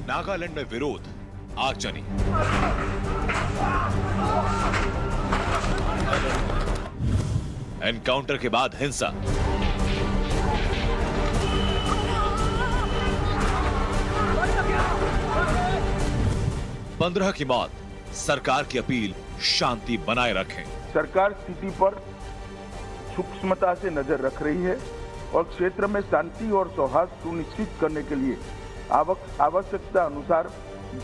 नागालैंड में विरोध, आगजनी। एनकाउंटर के बाद हिंसा। पंद्रह की मौत। सरकार की अपील, शांति बनाए रखें। सरकार स्थिति पर सूक्ष्मता से नजर रख रही है और क्षेत्र में शांति और सौहार्द सुनिश्चित करने के लिए आवश्यकता अनुसार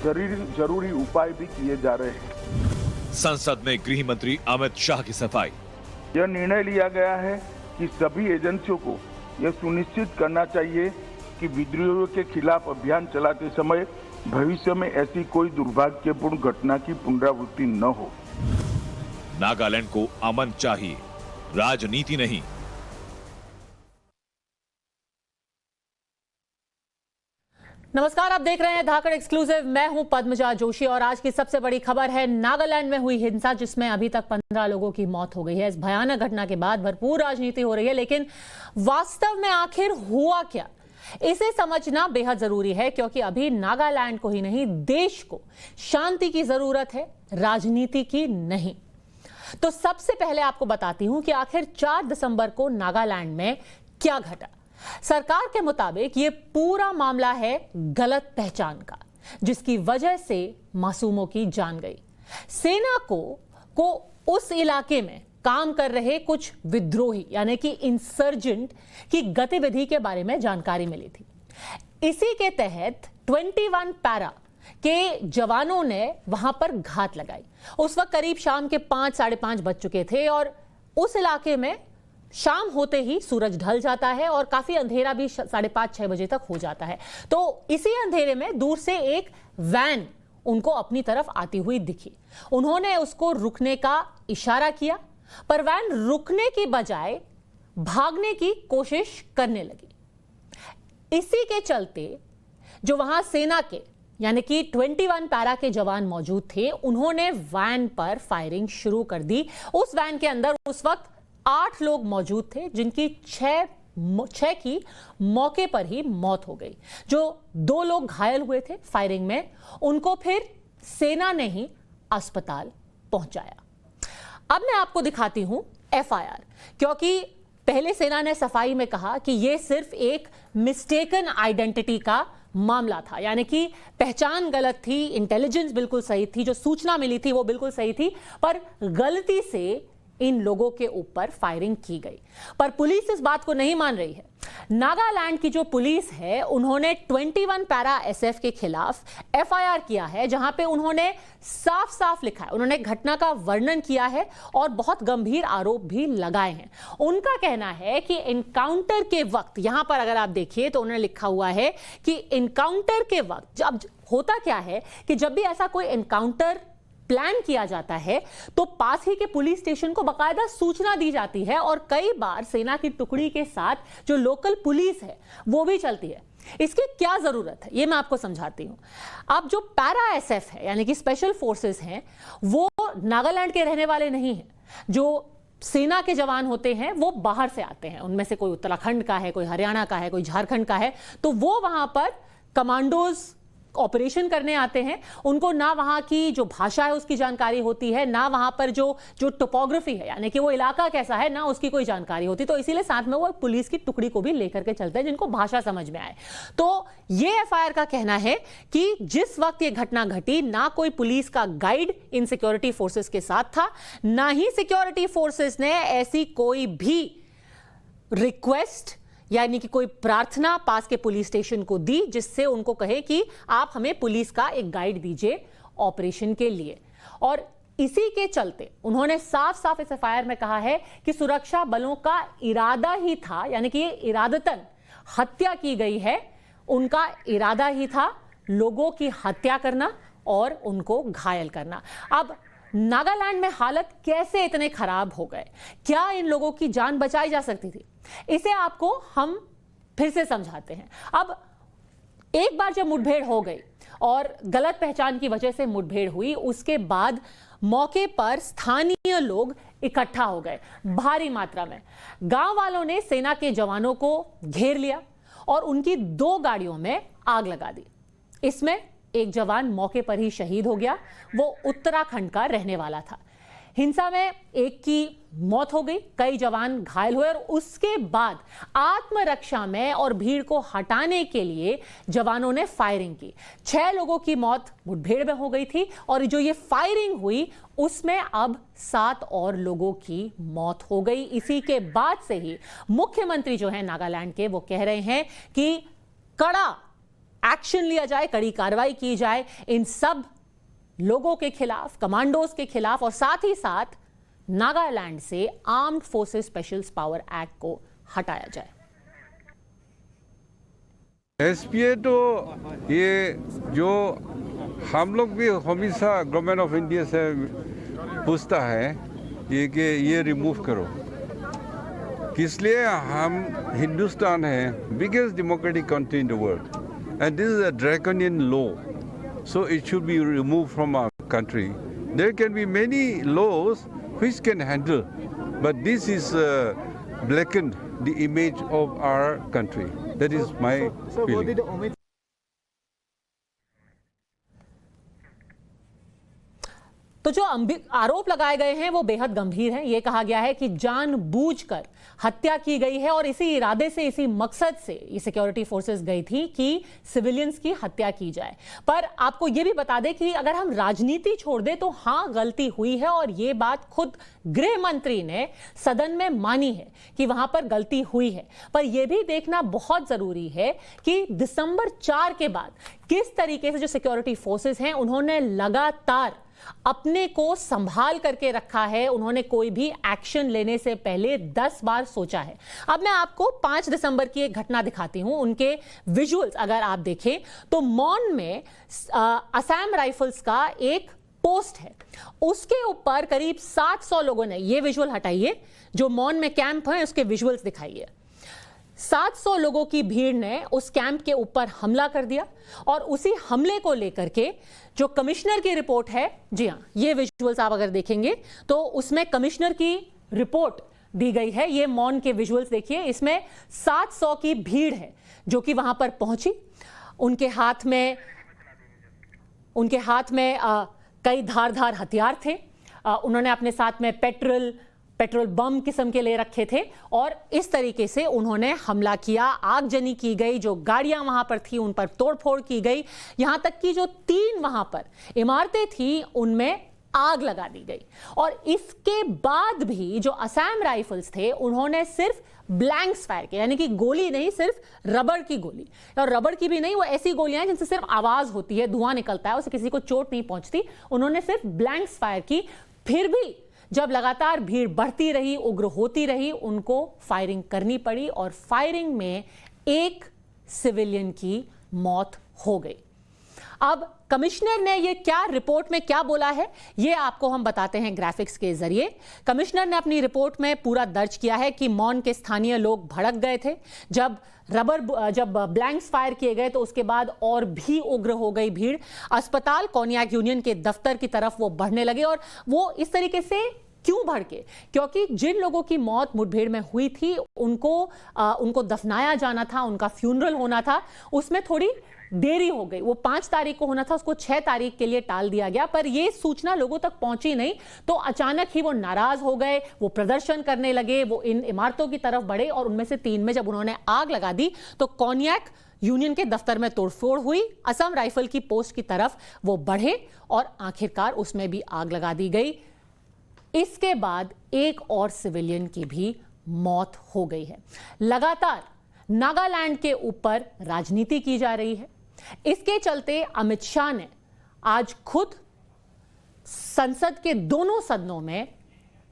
जरूरी उपाय भी किए जा रहे हैं। संसद में गृह मंत्री अमित शाह की सफाई। यह निर्णय लिया गया है कि सभी एजेंसियों को यह सुनिश्चित करना चाहिए कि विद्रोहियों के खिलाफ अभियान चलाते समय भविष्य में ऐसी कोई दुर्भाग्यपूर्ण घटना की पुनरावृत्ति न हो। नागालैंड को अमन चाहिए, राजनीति नहीं। नमस्कार, आप देख रहे हैं धाकड़ एक्सक्लूसिव। मैं हूं पद्मजा जोशी और आज की सबसे बड़ी खबर है नागालैंड में हुई हिंसा, जिसमें अभी तक 15 लोगों की मौत हो गई है। इस भयानक घटना के बाद भरपूर राजनीति हो रही है, लेकिन वास्तव में आखिर हुआ क्या, इसे समझना बेहद जरूरी है, क्योंकि अभी नागालैंड को ही नहीं, देश को शांति की जरूरत है, राजनीति की नहीं। तो सबसे पहले आपको बताती हूं कि आखिर 4 दिसंबर को नागालैंड में क्या घटा। सरकार के मुताबिक ये पूरा मामला है गलत पहचान का, जिसकी वजह से मासूमों की जान गई। सेना को उस इलाके में काम कर रहे कुछ विद्रोही यानी कि इंसर्जेंट की गतिविधि के बारे में जानकारी मिली थी। इसी के तहत 21 पैरा के जवानों ने वहां पर घात लगाई। उस वक्त करीब शाम के 5, साढ़े 5 बज चुके थे और उस इलाके में शाम होते ही सूरज ढल जाता है और काफी अंधेरा भी 5:30, 6 बजे तक हो जाता है। तो इसी अंधेरे में दूर से एक वैन उनको अपनी तरफ आती हुई दिखी। उन्होंने उसको रुकने का इशारा किया, पर वैन रुकने की बजाय भागने की कोशिश करने लगी। इसी के चलते जो वहां सेना के यानी कि 21 पैरा के जवान मौजूद थे, उन्होंने वैन पर फायरिंग शुरू कर दी। उस वैन के अंदर उस वक्त 8 लोग मौजूद थे, जिनकी 6 की मौके पर ही मौत हो गई। जो 2 लोग घायल हुए थे फायरिंग में, उनको फिर सेना ने ही अस्पताल पहुंचाया। अब मैं आपको दिखाती हूं FIR, क्योंकि पहले सेना ने सफाई में कहा कि यह सिर्फ एक मिस्टेकन आइडेंटिटी का मामला था, यानी कि पहचान गलत थी, इंटेलिजेंस बिल्कुल सही थी, जो सूचना मिली थी वो बिल्कुल सही थी, पर गलती से इन लोगों के ऊपर फायरिंग की गई। पर पुलिस इस बात को नहीं मान रही है। नागालैंड की जो पुलिस है, उन्होंने 21 पैरा SF के खिलाफ FIR किया है, जहां पे उन्होंने साफ साफ लिखा है, उन्होंने घटना का वर्णन किया है और बहुत गंभीर आरोप भी लगाए हैं। उनका कहना है कि एनकाउंटर के वक्त, यहां पर अगर आप देखिए तो उन्होंने लिखा हुआ है कि एनकाउंटर के वक्त जब होता क्या है कि जब भी ऐसा कोई एनकाउंटर प्लान किया जाता है तो पास ही के पुलिस स्टेशन को बकायदा सूचना दी जाती है और कई बार सेना की टुकड़ी के साथ जो लोकल पुलिस है वो भी चलती है। इसकी क्या जरूरत है ये मैं आपको समझाती हूं। अब जो पैरा SF है यानी कि स्पेशल फोर्सेस हैं, वो नागालैंड के रहने वाले नहीं हैं। जो सेना के जवान होते हैं वो बाहर से आते हैं, उनमें से कोई उत्तराखंड का है, कोई हरियाणा का है, कोई झारखंड का है, तो वो वहां पर कमांडोज ऑपरेशन करने आते हैं। उनको ना वहां की जो भाषा है उसकी जानकारी होती है, ना वहां पर जो टोपोग्राफी है यानी कि वो इलाका कैसा है, ना उसकी कोई जानकारी होती। तो इसीलिए साथ में वो पुलिस की टुकड़ी को भी लेकर के चलते हैं जिनको भाषा समझ में आए। तो ये FIR का कहना है कि जिस वक्त ये घटना घटी, ना कोई पुलिस का गाइड इन सिक्योरिटी फोर्सेस के साथ था, ना ही सिक्योरिटी फोर्सेस ने ऐसी कोई भी रिक्वेस्ट यानी कि कोई प्रार्थना पास के पुलिस स्टेशन को दी जिससे उनको कहे कि आप हमें पुलिस का एक गाइड दीजिए ऑपरेशन के लिए। और इसी के चलते उन्होंने साफ साफ इस FIR में कहा है कि सुरक्षा बलों का इरादा ही था, यानी कि ये इरादतन हत्या की गई है, उनका इरादा ही था लोगों की हत्या करना और उनको घायल करना। अब नागालैंड में हालत कैसे इतने खराब हो गए, क्या इन लोगों की जान बचाई जा सकती थी, इसे आपको हम फिर से समझाते हैं। अब एक बार जब मुठभेड़ हो गई और गलत पहचान की वजह से मुठभेड़ हुई, उसके बाद मौके पर स्थानीय लोग इकट्ठा हो गए भारी मात्रा में। गांव वालों ने सेना के जवानों को घेर लिया और उनकी 2 गाड़ियों में आग लगा दी। इसमें एक जवान मौके पर ही शहीद हो गया, वो उत्तराखंड का रहने वाला था। हिंसा में एक की मौत हो गई, कई जवान घायल हुए और उसके बाद आत्मरक्षा में और भीड़ को हटाने के लिए जवानों ने फायरिंग की। 6 लोगों की मौत मुठभेड़ में हो गई थी और जो ये फायरिंग हुई उसमें अब 7 और लोगों की मौत हो गई। इसी के बाद से ही मुख्यमंत्री जो है नागालैंड के, वो कह रहे हैं कि कड़ा एक्शन लिया जाए, कड़ी कार्रवाई की जाए इन सब लोगों के खिलाफ, कमांडोज के खिलाफ, और साथ ही साथ नागालैंड से armed forces special power act को हटाया जाए। एसपीए तो ये जो हम लोग भी हमेशा गवर्नमेंट ऑफ इंडिया से पूछता है ये कि ये रिमूव करो, इसलिए हम हिंदुस्तान है biggest democratic country in the world and this is a draconian law, so it should be removed from our country. There can be many laws which can handle, but this is blackened the image of our country. That is my feeling. तो जो आरोप लगाए गए हैं वो बेहद गंभीर हैं। ये कहा गया है कि जानबूझकर हत्या की गई है और इसी इरादे से, इसी मकसद से ये सिक्योरिटी फोर्सेस गई थी कि सिविलियंस की हत्या की जाए। पर आपको ये भी बता दें कि अगर हम राजनीति छोड़ दें तो हाँ, गलती हुई है और ये बात खुद गृह मंत्री ने सदन में मानी है कि वहां पर गलती हुई है। पर यह भी देखना बहुत जरूरी है कि दिसंबर 4 के बाद किस तरीके से जो सिक्योरिटी फोर्सेस हैं उन्होंने लगातार अपने को संभाल करके रखा है। उन्होंने कोई भी एक्शन लेने से पहले 10 बार सोचा है। अब मैं आपको 5 दिसंबर की एक घटना दिखाती हूं। उनके विजुअल्स अगर आप देखें तो मौन में असम राइफल्स का एक पोस्ट है, उसके ऊपर करीब 700 लोगों ने, ये विजुअल हटाइए, जो मौन में कैंप है उसके विजुअल्स दिखाइए। 700 लोगों की भीड़ ने उस कैंप के ऊपर हमला कर दिया और उसी हमले को लेकर के जो कमिश्नर की रिपोर्ट है, जी हां, ये विजुअल्स आप अगर देखेंगे तो उसमें कमिश्नर की रिपोर्ट दी गई है। ये मौन के विजुअल्स देखिए, इसमें 700 की भीड़ है जो कि वहां पर पहुंची। उनके हाथ में कई धारदार हथियार थे। उन्होंने अपने साथ में पेट्रोल बम किस्म के ले रखे थे और इस तरीके से उन्होंने हमला किया। आगजनी की गई, जो गाड़ियां वहां पर थी उन पर तोड़फोड़ की गई, यहां तक कि जो 3 वहां पर इमारतें थी उनमें आग लगा दी गई। और इसके बाद भी जो असम राइफल्स थे उन्होंने सिर्फ ब्लैंक्स फायर किया, यानी कि गोली नहीं, सिर्फ रबड़ की गोली, और रबड़ की भी नहीं, वो ऐसी गोलियां हैं जिनसे सिर्फ आवाज होती है, धुआं निकलता है, उससे किसी को चोट नहीं पहुंचती। उन्होंने सिर्फ ब्लैंक्स फायर की। फिर भी जब लगातार भीड़ बढ़ती रही, उग्र होती रही, उनको फायरिंग करनी पड़ी और फायरिंग में एक सिविलियन की मौत हो गई। अब कमिश्नर ने ये क्या रिपोर्ट में क्या बोला है, ये आपको हम बताते हैं ग्राफिक्स के जरिए। कमिश्नर ने अपनी रिपोर्ट में पूरा दर्ज किया है कि मौन के स्थानीय लोग भड़क गए थे। जब ब्लैंक्स फायर किए गए तो उसके बाद और भी उग्र हो गई भीड़। अस्पताल कोन्याक यूनियन के दफ्तर की तरफ वो बढ़ने लगे और वो इस तरीके से क्यों भड़के, क्योंकि जिन लोगों की मौत मुठभेड़ में हुई थी उनको दफनाया जाना था, उनका फ्यूनरल होना था, उसमें थोड़ी देरी हो गई। वो 5 तारीख को होना था, उसको 6 तारीख के लिए टाल दिया गया। पर यह सूचना लोगों तक पहुंची नहीं तो अचानक ही वो नाराज हो गए, वो प्रदर्शन करने लगे, वो इन इमारतों की तरफ बढ़े और उनमें से 3 में जब उन्होंने आग लगा दी तो कोन्याक यूनियन के दफ्तर में तोड़फोड़ हुई। असम राइफल की पोस्ट की तरफ वो बढ़े और आखिरकार उसमें भी आग लगा दी गई। इसके बाद एक और सिविलियन की भी मौत हो गई है। लगातार नागालैंड के ऊपर राजनीति की जा रही है। इसके चलते अमित शाह ने आज खुद संसद के दोनों सदनों में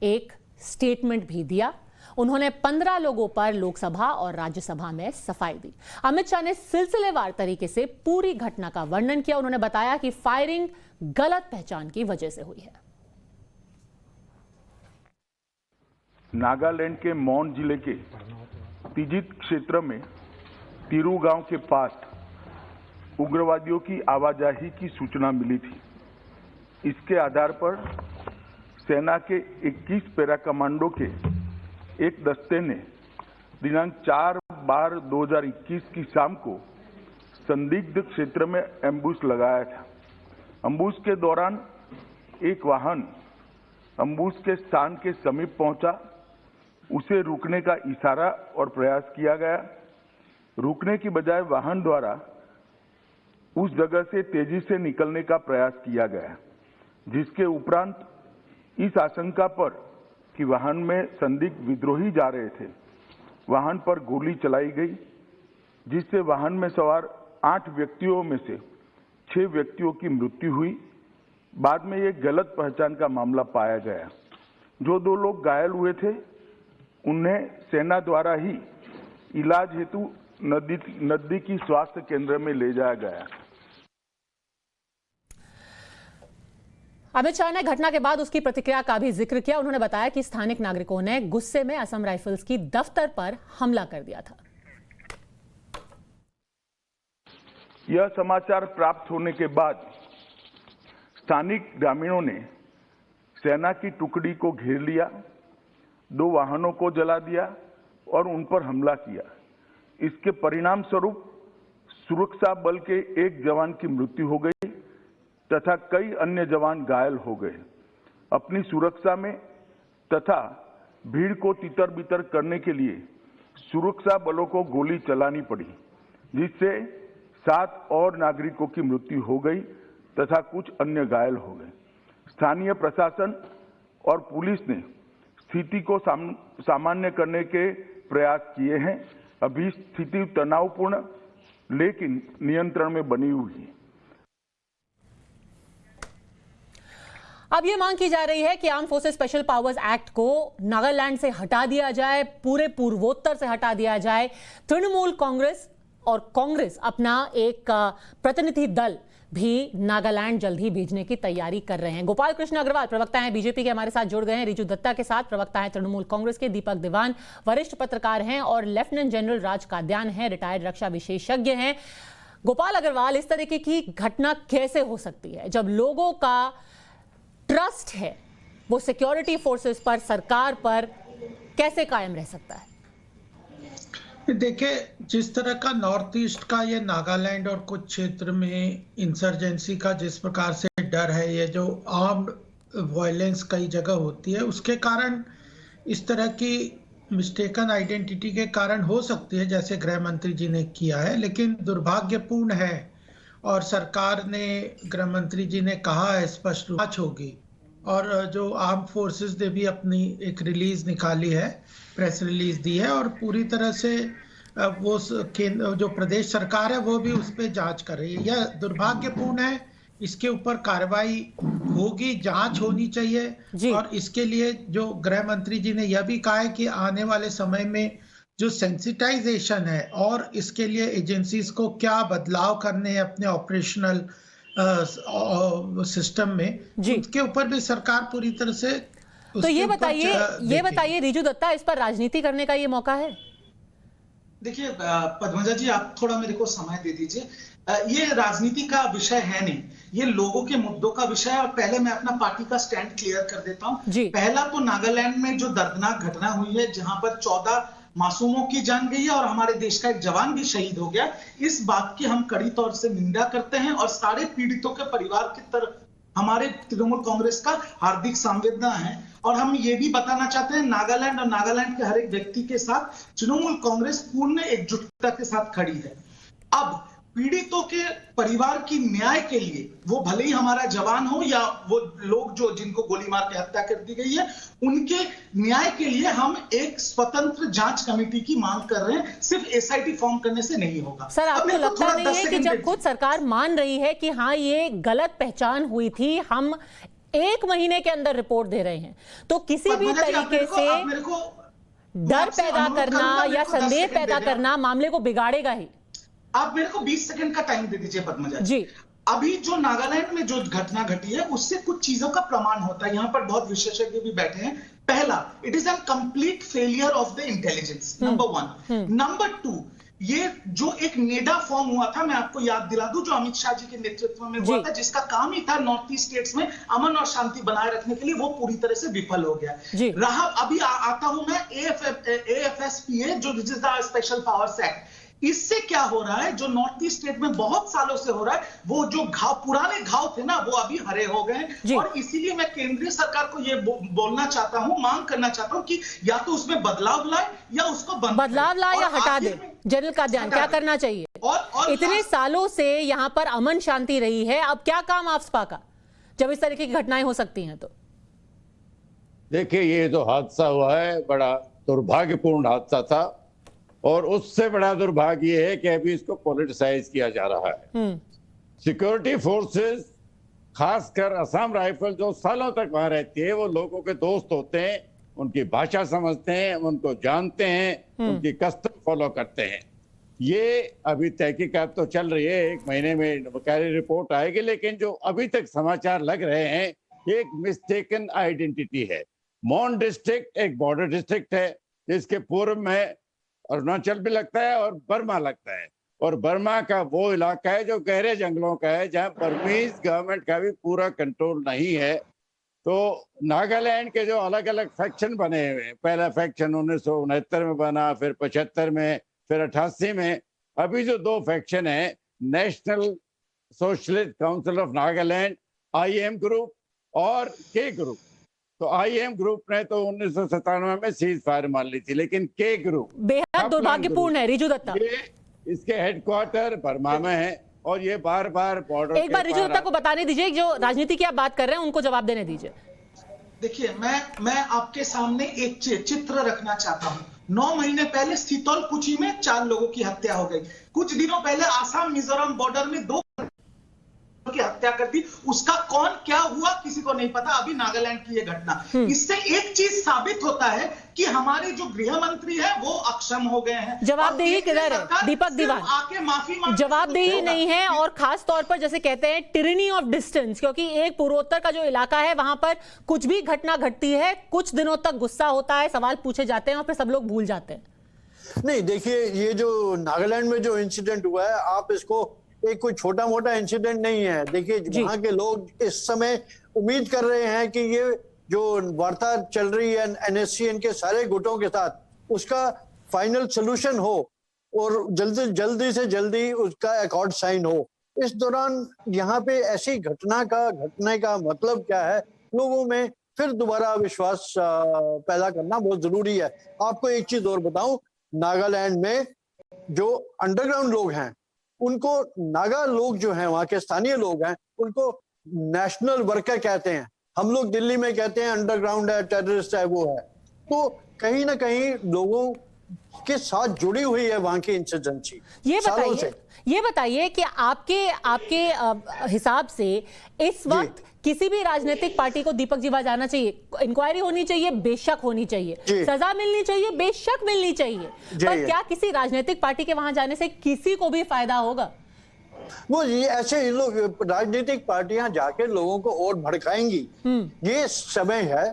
एक स्टेटमेंट भी दिया। उन्होंने 15 लोगों पर लोकसभा और राज्यसभा में सफाई दी। अमित शाह ने सिलसिलेवार तरीके से पूरी घटना का वर्णन किया। उन्होंने बताया कि फायरिंग गलत पहचान की वजह से हुई है। नागालैंड के मौन जिले के तिजित क्षेत्र में तिरू गांव के पास उग्रवादियों की आवाजाही की सूचना मिली थी। इसके आधार पर सेना के 21 पैरा कमांडो के एक दस्ते ने दिनांक 4/12/2021 की शाम को संदिग्ध क्षेत्र में एम्बुश लगाया था। एम्बुश के दौरान एक वाहन एम्बुश के स्थान के समीप पहुंचा। उसे रुकने का इशारा और प्रयास किया गया। रुकने की बजाय वाहन द्वारा उस जगह से तेजी से निकलने का प्रयास किया गया, जिसके उपरांत इस आशंका पर कि वाहन में संदिग्ध विद्रोही जा रहे थे, वाहन पर गोली चलाई गई, जिससे वाहन में सवार 8 व्यक्तियों में से 6 व्यक्तियों की मृत्यु हुई। बाद में एक गलत पहचान का मामला पाया गया। जो 2 लोग घायल हुए थे उन्हें सेना द्वारा ही इलाज हेतु नजदीकी स्वास्थ्य केंद्र में ले जाया गया। अमित शाह ने घटना के बाद उसकी प्रतिक्रिया का भी जिक्र किया। उन्होंने बताया कि स्थानिक नागरिकों ने गुस्से में असम राइफल्स की दफ्तर पर हमला कर दिया था। यह समाचार प्राप्त होने के बाद स्थानिक ग्रामीणों ने सेना की टुकड़ी को घेर लिया, 2 वाहनों को जला दिया और उन पर हमला किया। इसके परिणाम स्वरूप सुरक्षा बल के एक जवान की मृत्यु हो गई तथा कई अन्य जवान घायल हो गए। अपनी सुरक्षा में तथा भीड़ को तितर-बितर करने के लिए सुरक्षा बलों को गोली चलानी पड़ी, जिससे 7 और नागरिकों की मृत्यु हो गई तथा कुछ अन्य घायल हो गए। स्थानीय प्रशासन और पुलिस ने स्थिति को सामान्य करने के प्रयास किए हैं। अभी स्थिति तनावपूर्ण लेकिन नियंत्रण में बनी हुई है। अब ये मांग की जा रही है कि arm forces special powers act को नागालैंड से हटा दिया जाए, पूरे पूर्वोत्तर से हटा दिया जाए। तृणमूल कांग्रेस और कांग्रेस अपना एक प्रतिनिधि दल भी नागालैंड जल्द ही भेजने की तैयारी कर रहे हैं। गोपाल कृष्ण अग्रवाल प्रवक्ता हैं बीजेपी के, हमारे साथ जुड़ गए हैं। रिजू दत्ता के साथ प्रवक्ता हैं तृणमूल कांग्रेस के दीपक दीवान, वरिष्ठ पत्रकार हैं, और लेफ्टिनेंट जनरल राज काद्यान हैं, रिटायर्ड रक्षा विशेषज्ञ हैं। गोपाल अग्रवाल, इस तरीके की घटना कैसे हो सकती है जब लोगों का ट्रस्ट है वो सिक्योरिटी फोर्सेस पर, सरकार पर, कैसे कायम रह सकता है? देखिए, जिस तरह का नॉर्थ ईस्ट का ये नागालैंड और कुछ क्षेत्र में इंसर्जेंसी का जिस प्रकार से डर है, ये जो आर्म्ड वायलेंस कई जगह होती है, उसके कारण इस तरह की मिस्टेकन आइडेंटिटी के कारण हो सकती है, जैसे गृह मंत्री जी ने किया है। लेकिन दुर्भाग्यपूर्ण है, और सरकार ने, गृह मंत्री जी ने कहा है स्पष्ट जांच होगी, और जो आर्म फोर्सेस ने भी अपनी एक रिलीज निकाली है, प्रेस रिलीज दी है, और पूरी तरह से वो जो प्रदेश सरकार है वो भी उस पर जांच कर रही है। यह दुर्भाग्यपूर्ण है, इसके ऊपर कार्रवाई होगी, जांच होनी चाहिए। और इसके लिए जो गृह मंत्री जी ने यह भी कहा है कि आने वाले समय में जो सेंसिटाइजेशन है और इसके लिए एजेंसीज को क्या बदलाव करने हैं अपने ऑपरेशनल सिस्टम में, उसके ऊपर भी सरकार पूरी तरह से। तो ये बताइए रिजू दत्ता, इस पर राजनीति करने का ये मौका है? देखिए पद्मजा जी, आप थोड़ा मेरे को समय दे दीजिए। ये राजनीति का विषय है नहीं, ये लोगों के मुद्दों का विषय है। और पहले मैं अपना पार्टी का स्टैंड क्लियर कर देता हूं। पहला तो नागालैंड में जो दर्दनाक घटना हुई है, जहां पर 14 मासूमों की जान गई है और हमारे देश का एक जवान भी शहीद हो गया, इस बात की हम कड़ी तौर से निंदा करते हैं। और सारे पीड़ितों के परिवार की तरफ हमारे तृणमूल कांग्रेस का हार्दिक संवेदना है। और हम ये भी बताना चाहते हैं, नागालैंड और नागालैंड के हर एक व्यक्ति के साथ तृणमूल कांग्रेस पूर्ण एकजुटता के साथ खड़ी है। अब पीड़ितों के परिवार की न्याय के लिए, वो भले ही हमारा जवान हो या वो लोग जो जिनको गोली मार के हत्या कर दी गई है, उनके न्याय के लिए हम एक स्वतंत्र जांच कमेटी की मांग कर रहे हैं। सिर्फ एसआईटी फॉर्म करने से नहीं होगा। सर, आपको लगता नहीं है कि जब खुद सरकार मान रही है कि हाँ ये गलत पहचान हुई थी, हम 1 महीने के अंदर रिपोर्ट दे रहे हैं, तो किसी भी तरीके से डर पैदा करना या संदेह पैदा करना मामले को बिगाड़ेगा ही? आप मेरे को 20 सेकंड का टाइम दे दीजिए पद्मजा जी। अभी जो नागालैंड में जो घटना घटी है, उससे कुछ चीजों का प्रमाण होता है। यहाँ पर बहुत विशेषज्ञ भी बैठे हैं। पहला, it is a complete failure of the intelligence, number 1। Number 2, ये जो एक नेडा फॉर्म हुआ था, मैं आपको याद दिला दूं, जो अमित शाह जी के नेतृत्व में हुआ था, जिसका काम ही था नॉर्थ ईस्ट स्टेट्स में अमन और शांति बनाए रखने के लिए, वो पूरी तरह से विफल हो गया रहा। अभी आता हूं मैं AFSPA, जो this is the special powers act. इससे क्या हो रहा है, जो नॉर्थ ईस्ट स्टेट में बहुत सालों से हो रहा है, वो जो पुराने घाव थे ना, वो अभी हरे हो गए हैं। और इसीलिए मैं केंद्रीय सरकार को ये बोलना चाहता हूं, मांग करना चाहता हूं कि या तो उसमें बदलाव लाए या उसको बदलाव लाए या हटा दे। जनरल कादयान, क्या करना चाहिए? और इतने सालों से यहाँ पर अमन शांति रही है, अब क्या काम आफ्सपा का, जब इस तरीके की घटनाएं हो सकती हैं? तो देखिए, ये जो हादसा हुआ है बड़ा दुर्भाग्यपूर्ण हादसा था, और उससे बड़ा दुर्भाग्य ये है कि अभी इसको पॉलिटिसाइज किया जा रहा है। सिक्योरिटी फोर्सेस, खासकर असम राइफल, जो सालों तक वहां रहती है, वो लोगों के दोस्त होते हैं, उनकी भाषा समझते हैं, उनको जानते हैं, उनकी कस्टम फॉलो करते हैं। ये अभी तहकीकात तो चल रही है, 1 महीने में वकाली रिपोर्ट आएगी, लेकिन जो अभी तक समाचार लग रहे हैं, एक मिस्टेकन आइडेंटिटी है। मोन डिस्ट्रिक्ट एक बॉर्डर डिस्ट्रिक्ट है, जिसके पूर्व में अरुणाचल भी लगता है और बर्मा लगता है, और बर्मा का वो इलाका है जो गहरे जंगलों का है, जहां बर्मीज गवर्नमेंट का भी पूरा कंट्रोल नहीं है। तो नागालैंड के जो अलग अलग फैक्शन बने हुए हैं, पहला फैक्शन 1969 में बना, फिर 75 में, फिर 88 में, अभी जो 2 फैक्शन है, national socialist council of Nagaland IM group और के ग्रुप। तो IM ग्रुप ने तो 1997 में सीज फायर मान ली थी, लेकिन के ग्रुप बेहद दुर्भाग्यपूर्ण है। रिजू दत्ता, इसके हेडक्वार्टर बर्मा में है, और ये बार बार बॉर्डर। एक बार रिजू दत्ता को बताने दीजिए, जो राजनीति की आप बात कर रहे हैं उनको जवाब देने दीजिए। देखिए, मैं आपके सामने एक चित्र रखना चाहता हूं। 9 महीने पहले सीतोल कुची में 4 लोगों की हत्या हो गई। कुछ दिनों पहले आसाम मिजोरम बॉर्डर में 2 की हत्या कर दी। उसका कौन क्या हुआ किसी को नहीं पता। अभी नागालैंड की यह घटना, इससे एक चीज साबित होता है कि हमारे जो गृह मंत्री है वो अक्षम हो गए हैं। जवाबदेही किधर है? दीपक दीवान, आके माफी मांग, जवाबदेही नहीं है, और खास तौर पर जैसे कहते हैं टिरनी ऑफ डिस्टेंस, क्योंकि एक पूर्वोत्तर का जो इलाका है वहां पर कुछ भी घटना घटती है, कुछ दिनों तक गुस्सा होता है, सवाल पूछे जाते हैं और फिर सब लोग भूल जाते हैं। नहीं, देखिए, ये जो नागालैंड में जो इंसिडेंट हुआ है, आप इसको एक कोई छोटा मोटा इंसिडेंट नहीं है। देखिए, वहां के लोग इस समय उम्मीद कर रहे हैं कि ये जो वार्ता चल रही है NSCN के सारे गुटों के साथ, उसका फाइनल सोल्यूशन हो और जल्दी से जल्दी उसका अकॉर्ड साइन हो। इस दौरान यहाँ पे ऐसी घटने का मतलब क्या है, लोगों में फिर दोबारा विश्वास पैदा करना बहुत जरूरी है। आपको एक चीज और बताऊं, नागालैंड में जो अंडरग्राउंड लोग हैं, उनको नागा लोग जो हैं, वहां के स्थानीय लोग हैं, उनको नेशनल वर्कर कहते हैं। हम लोग दिल्ली में कहते हैं अंडरग्राउंड है, टेररिस्ट है, वो है। तो कहीं ना कहीं लोगों के साथ जुड़ी हुई है वहां की इंसर्जेंसी। ये बताइए कि आपके हिसाब से इस वक्त किसी भी राजनीतिक पार्टी को दीपक जी वहां जाना चाहिए? इंक्वायरी होनी चाहिए, बेशक होनी चाहिए, सजा मिलनी चाहिए, बेशक मिलनी चाहिए, पर क्या किसी राजनीतिक पार्टी के वहां जाने से किसी को भी फायदा होगा? वो ये ऐसे लोग, राजनीतिक पार्टियां जाके लोगों को और भड़काएंगी। ये समय है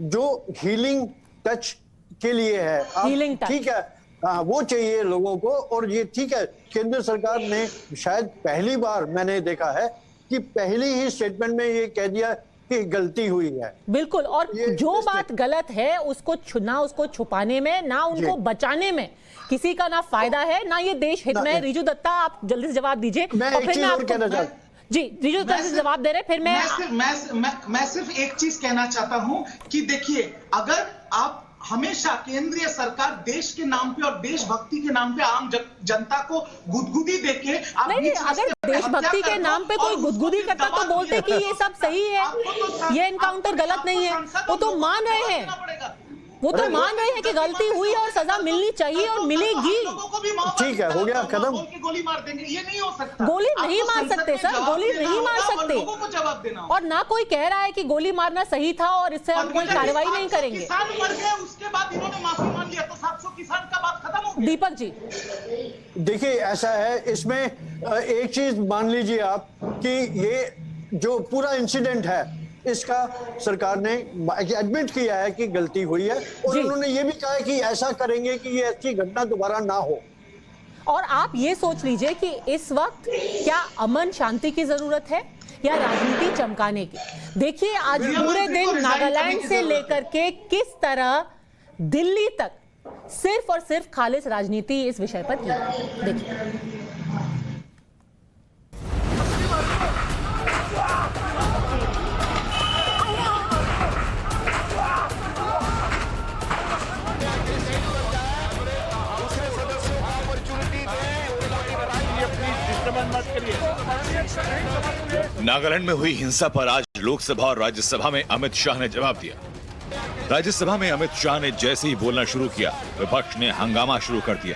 जो हीलिंग टच के लिए है। हीलिंग टच, ठीक है, हाँ, वो चाहिए लोगों को। और ये ठीक है, केंद्र सरकार ने शायद पहली बार मैंने देखा है कि पहली ही स्टेटमेंट में ये कह दिया कि गलती हुई है। बिल्कुल, और जो बात गलत है उसको उसको छुपाने में, ना उनको बचाने में किसी का ना फायदा है, ना ये देश हित में। रिजू दत्ता, आप जल्दी से जवाब दीजिए। और फिर मैं जी, रिजू दत्ता से जवाब दे रहे, फिर मैं सिर्फ एक चीज कहना चाहता हूं कि देखिए, अगर आप हमेशा केंद्रीय सरकार देश के नाम पे और देशभक्ति के नाम पे आम जनता को गुदगुदी देके, अगर देशभक्ति के नाम पे कोई गुदगुदी करता तो बोलते कि ये सब सही है, ये एनकाउंटर गलत नहीं है। वो तो मान रहे हैं, कि गलती हुई और सजा मिलनी चाहिए और मिलेगी। ठीक है, हो गया खत्म। गोली मार देंगे, ये नहीं हो सकता। गोली नहीं मार सकते सर, गोली नहीं मार सकते। लोगों को जवाब देना, और ना कोई कह रहा है कि गोली मारना सही था और इससे हम कोई कार्रवाई नहीं करेंगे। किसान मर गए, उसके बाद इन्होंने माफी मान लिया, तो 700 किसान का बात खत्म हो गया। दीपक जी, देखिए, ऐसा है, इसमें एक चीज मान लीजिए आप कि ये जो पूरा इंसिडेंट है, इसका सरकार ने एडमिट किया है कि गलती हुई है, और उन्होंने ये भी कहा है कि ऐसा करेंगे कि ये अच्छी घटना दोबारा ना हो। और आप ये सोच लीजिए कि इस वक्त क्या अमन शांति की जरूरत है या राजनीति चमकाने की। देखिए आज पूरे दिन नागालैंड से लेकर के किस तरह दिल्ली तक सिर्फ और सिर्फ खालिस राजनीति इस विषय पर की। देखिए नागालैंड में हुई हिंसा पर आज लोकसभा और राज्यसभा में अमित शाह ने जवाब दिया। राज्यसभा में अमित शाह ने जैसे ही बोलना शुरू किया, विपक्ष ने हंगामा शुरू कर दिया।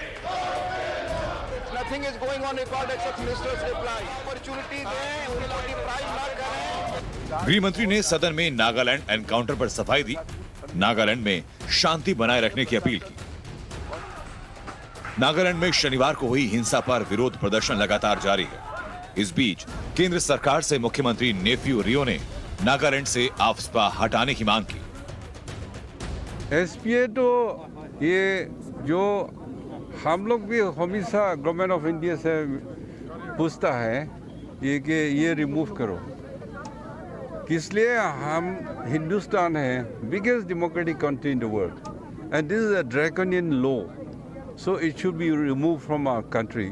गृह मंत्री ने सदन में नागालैंड एनकाउंटर पर सफाई दी, नागालैंड में शांति बनाए रखने की अपील की। नागालैंड में शनिवार को हुई हिंसा पर विरोध प्रदर्शन लगातार जारी है। इस बीच केंद्र सरकार से मुख्यमंत्री नेफ्यू रियो ने नागालैंड से आफ्स्पा हटाने की मांग की। एसपीए तो ये जो हम लोग भी हमेशा गवर्नमेंट ऑफ इंडिया से पूछता है ये कि ये रिमूव करो, इसलिए हम हिंदुस्तान है biggest democratic country in the world and this is a draconian law, so it should be removed from our country.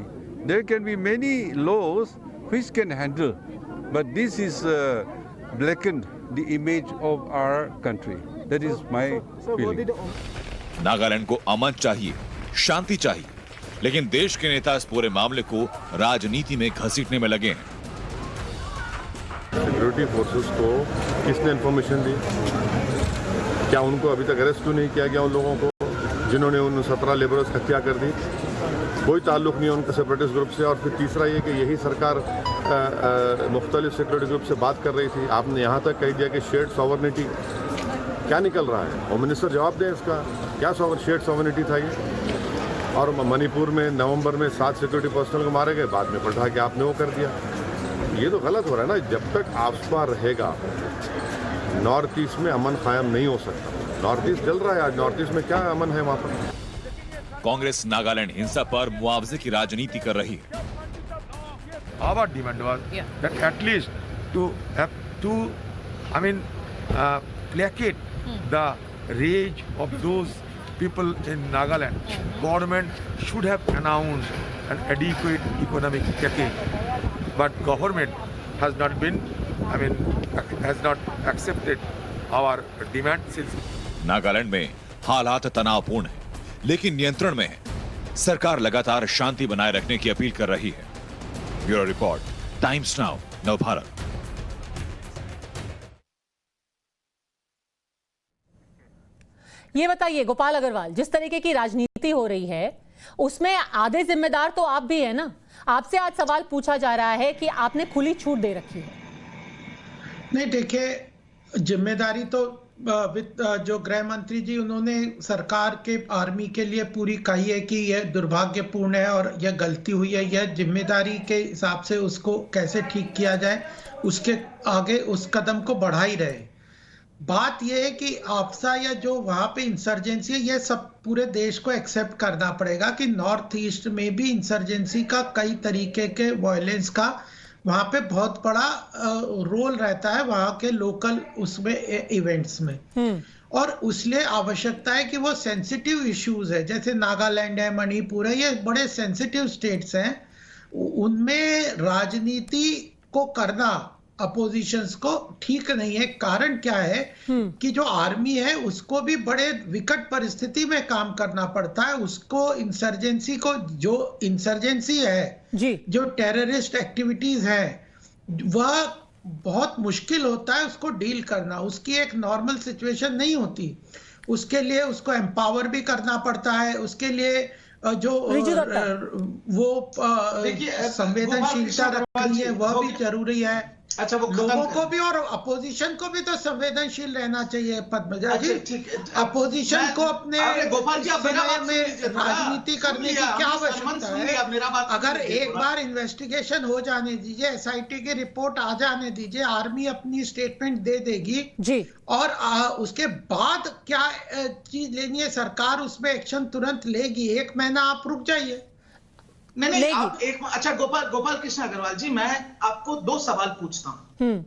There can be many laws which can handle, but this is blackened the image of our country. That is my feeling. Nagaland को अमन चाहिए, शांति चाहिए, लेकिन देश के नेता इस पूरे मामले को राजनीति में घसीटने में लगे हैं। सिक्योरिटी फोर्सेस को किसने इंफॉर्मेशन दी? क्या उनको अभी तक अरेस्ट नहीं किया गया? उन लोगों को जिन्होंने उन 17 लेबरर्स की हत्या कर दी, कोई ताल्लुक नहीं है उनका सेपरेटिस्ट ग्रुप से। और फिर तीसरा ये कि यही सरकार मुख्तलिफ सिक्योरिटी ग्रुप से बात कर रही थी। आपने यहाँ तक कह दिया कि शेयर्ड सॉवरनिटी, क्या निकल रहा है? होम मिनिस्टर जवाब दें इसका, क्या शेयर्ड सॉवरनिटी था ये? और मणिपुर में नवंबर में 7 सिक्योरिटी पर्सनल को मारे गए, बाद में पलटा के आपने वो कर दिया। ये तो गलत हो रहा है ना। जब तक आफ्स्पा रहेगा नॉर्थ ईस्ट में अमन कायम नहीं हो सकता। नॉर्थ ईस्ट जल रहा है आज, नॉर्थ ईस्ट में क्या अमन है वहां पर? कांग्रेस नागालैंड हिंसा पर मुआवजे की राजनीति कर रही है। Our demand was that at least to placate the rage of those people in Nagaland, government should have announced an adequate economic package, but government has not been, has not accepted our demand since. Nagaland में हालात तनावपूर्ण है, लेकिन नियंत्रण में है। सरकार लगातार शांति बनाए रखने की अपील कर रही है। Bureau report, times now, Navbharat. ये बताइए गोपाल अग्रवाल, जिस तरीके की राजनीति हो रही है उसमें आधे जिम्मेदार तो आप भी है ना। आपसे आज सवाल पूछा जा रहा है कि आपने खुली छूट दे रखी है। नहीं, देखिए, जिम्मेदारी तो जो गृह मंत्री जी उन्होंने सरकार के आर्मी के लिए पूरी कही है कि यह दुर्भाग्यपूर्ण है और यह गलती हुई है। यह जिम्मेदारी के हिसाब से उसको कैसे ठीक किया जाए उसके आगे उस कदम को बढ़ा ही रहे। बात यह है कि आफ्सा या जो वहां पे इंसर्जेंसी है, यह सब पूरे देश को एक्सेप्ट करना पड़ेगा कि नॉर्थ ईस्ट में भी इंसर्जेंसी का कई तरीके के वायलेंस का वहां पे बहुत बड़ा रोल रहता है वहां के लोकल उसमें इवेंट्स में। और उसलिए आवश्यकता है कि वो सेंसिटिव इश्यूज है, जैसे नागालैंड है, मणिपुर है, ये बड़े सेंसिटिव स्टेट्स हैं, उनमें राजनीति को करना अपोजिशंस को ठीक नहीं है। कारण क्या है कि जो आर्मी है उसको भी बड़े विकट परिस्थिति में काम करना पड़ता है। उसको इंसर्जेंसी को, जो इंसर्जेंसी है जी, जो टेररिस्ट एक्टिविटीज है, वह बहुत मुश्किल होता है उसको डील करना। उसकी एक नॉर्मल सिचुएशन नहीं होती। उसके लिए उसको एम्पावर भी करना पड़ता है। उसके लिए जो वो संवेदनशीलता रखनी है वह भी जरूरी है। अच्छा, वो लोगों को भी और अपोजिशन को भी तो संवेदनशील रहना चाहिए। पद्मजा जी, अपोजिशन को अपने गोपाल जी में राजनीति करने की क्या आवश्यकता है? अगर एक बार इन्वेस्टिगेशन हो जाने दीजिए, एसआईटी की रिपोर्ट आ जाने दीजिए, आर्मी अपनी स्टेटमेंट दे देगी जी, और उसके बाद क्या चीज लेनी है सरकार उसमें एक्शन तुरंत लेगी। 1 महीना आप रुक जाइए। नहीं आप अच्छा गोपाल कृष्ण अग्रवाल जी, मैं आपको 2 सवाल पूछता हूं।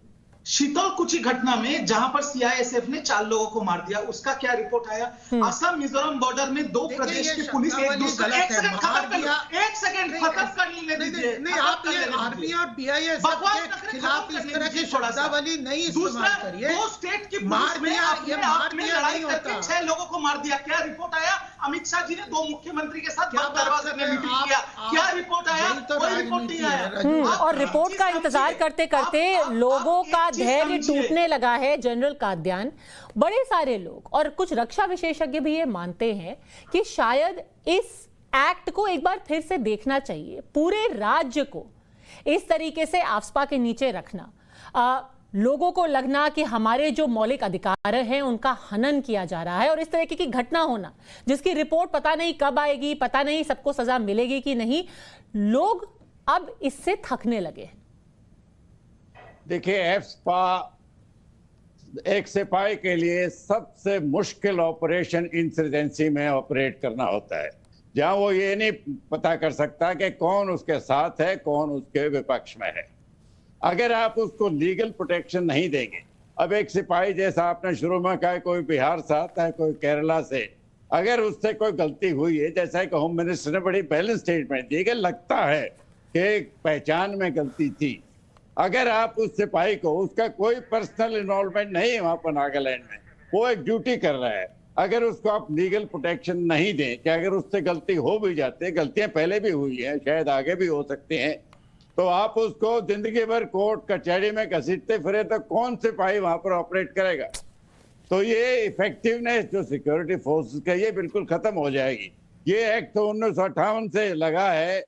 शीतल कुची घटना में जहां पर सीआईएसएफ ने 4 लोगों को मार दिया, उसका क्या रिपोर्ट आया? असम मिजोरम बॉर्डर में 2 प्रदेश की पुलिस एक दूसरे एक सेकंड खत्म कर लीजिए। नहीं, आप ये आर्मी और बीआईएसएफ के खिलाफ इस तरह की शब्दावली नहीं इस्तेमाल करिए। 2 स्टेट की पुलिस में आपने लड़ाई करके 6 लोगों को मार दिया, क्या रिपोर्ट आया? अमित शाह जी ने 2 मुख्यमंत्री के साथ बंद दरवाजे में मीटिंग किया, क्या रिपोर्ट आया? कोई रिपोर्ट नहीं आया। और रिपोर्ट का इंतजार करते करते लोगों का धैर्य टूटने लगा है। जनरल कादयान, बड़े सारे लोग और कुछ रक्षा विशेषज्ञ भी ये मानते हैं कि शायद इस एक्ट को एक बार फिर से देखना चाहिए। पूरे राज्य को इस तरीके से आफ्स्पा के नीचे रखना, लोगों को लगना कि हमारे जो मौलिक अधिकार हैं उनका हनन किया जा रहा है, और इस तरीके की घटना होना जिसकी रिपोर्ट पता नहीं कब आएगी, पता नहीं सबको सजा मिलेगी कि नहीं, लोग अब इससे थकने लगे हैं। देखिए, आफ्स्पा एक सिपाही के लिए सबसे मुश्किल ऑपरेशन इंसर्जेंसी में ऑपरेट करना होता है, जहां वो ये नहीं पता कर सकता कि कौन उसके साथ है, कौन उसके विपक्ष में है। अगर आप उसको लीगल प्रोटेक्शन नहीं देंगे, अब एक सिपाही जैसा आपने शुरू में कहा, कोई बिहार से आता है, कोई केरला से, अगर उससे कोई गलती हुई है, जैसा कि होम मिनिस्टर ने बड़ी बैलेंस स्टेटमेंट दी कि लगता है कि पहचान में गलती थी, अगर आप उस सिपाही को, उसका कोई पर्सनल इन्वॉल्वमेंट नहीं है वहां पर नागालैंड में, वो एक ड्यूटी कर रहा है, अगर उसको आप लीगल प्रोटेक्शन नहीं दें कि अगर उससे गलती हो भी जाती है, गलतियां पहले भी हुई हैं, शायद आगे भी हो सकती हैं, तो आप उसको जिंदगी भर कोर्ट कचहरी में घसीटते फिरे तो कौन सिपाही वहां पर ऑपरेट करेगा? तो ये इफेक्टिवनेस जो सिक्योरिटी फोर्सेस का, ये बिल्कुल खत्म हो जाएगी। ये एक्ट तो 1958 से लगा है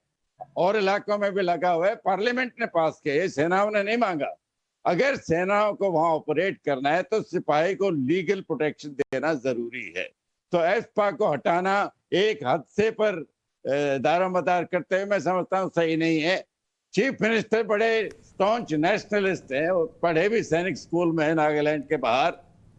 और इलाकों में भी लगा हुआ है, पार्लियामेंट ने पास किया, सेनाओं ने नहीं मांगा। अगर सेनाओं को वहां ऑपरेट करना है तो सिपाही को लीगल प्रोटेक्शन देना जरूरी है। तो आफ्स्पा को हटाना एक हादसे पर दारोमदार करते हुए मैं समझता हूँ सही नहीं है। चीफ मिनिस्टर बड़े स्टॉन्च नेशनलिस्ट हैं, वो पढ़े भी सैनिक स्कूल में है नागालैंड के बाहर।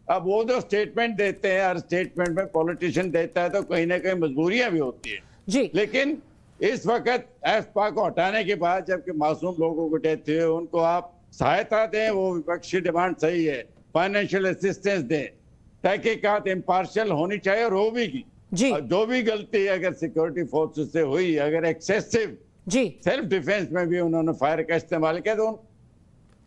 अब वो जो स्टेटमेंट देते हैं, हर स्टेटमेंट में पॉलिटिशियन देता है तो कहीं ना कहीं मजबूरियां भी होती है जी। लेकिन इस वक्त आफ्स्पा को हटाने के बाद, जबकि मासूम लोगों को डेथ हुई, उनको आप सहायता दें, वो विपक्षी डिमांड सही है, फाइनेंशियल असिस्टेंस दें, तहकीकात इम्पार्शियल होनी चाहिए और हो भी की जी। जो भी गलती अगर सिक्योरिटी फोर्सेस से हुई, अगर एक्सेसिव जी सेल्फ डिफेंस में भी उन्होंने फायर का इस्तेमाल किया तो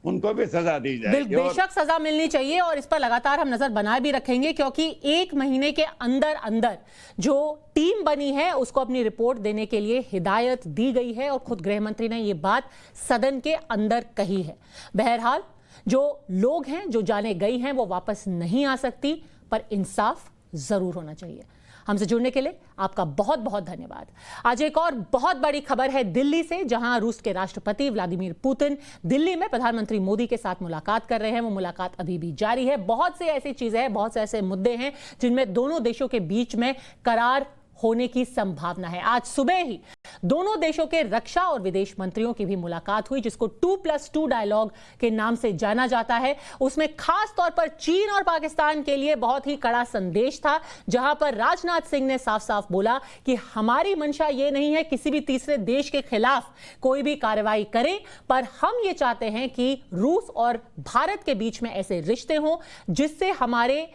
उनको भी सजा दी जाए। बेशक सजा मिलनी चाहिए और इस पर लगातार हम नजर बनाए भी रखेंगे, क्योंकि 1 महीने के अंदर अंदर जो टीम बनी है उसको अपनी रिपोर्ट देने के लिए हिदायत दी गई है और खुद गृह मंत्री ने ये बात सदन के अंदर कही है। बहरहाल जो लोग हैं, जो जाने गई हैं, वो वापस नहीं आ सकती, पर इंसाफ जरूर होना चाहिए। हमसे जुड़ने के लिए आपका बहुत बहुत धन्यवाद। आज एक और बहुत बड़ी खबर है दिल्ली से, जहां रूस के राष्ट्रपति व्लादिमीर पुतिन दिल्ली में प्रधानमंत्री मोदी के साथ मुलाकात कर रहे हैं। वो मुलाकात अभी भी जारी है। बहुत से ऐसी चीजें हैं, बहुत से ऐसे मुद्दे हैं जिनमें दोनों देशों के बीच में करार होने की संभावना है। आज सुबह ही दोनों देशों के रक्षा और विदेश मंत्रियों की भी मुलाकात हुई, जिसको 2+2 डायलॉग के नाम से जाना जाता है। उसमें खास तौर पर चीन और पाकिस्तान के लिए बहुत ही कड़ा संदेश था, जहां पर राजनाथ सिंह ने साफ साफ बोला कि हमारी मंशा यह नहीं है किसी भी तीसरे देश के खिलाफ कोई भी कार्रवाई करें, पर हम ये चाहते हैं कि रूस और भारत के बीच में ऐसे रिश्ते हों जिससे हमारे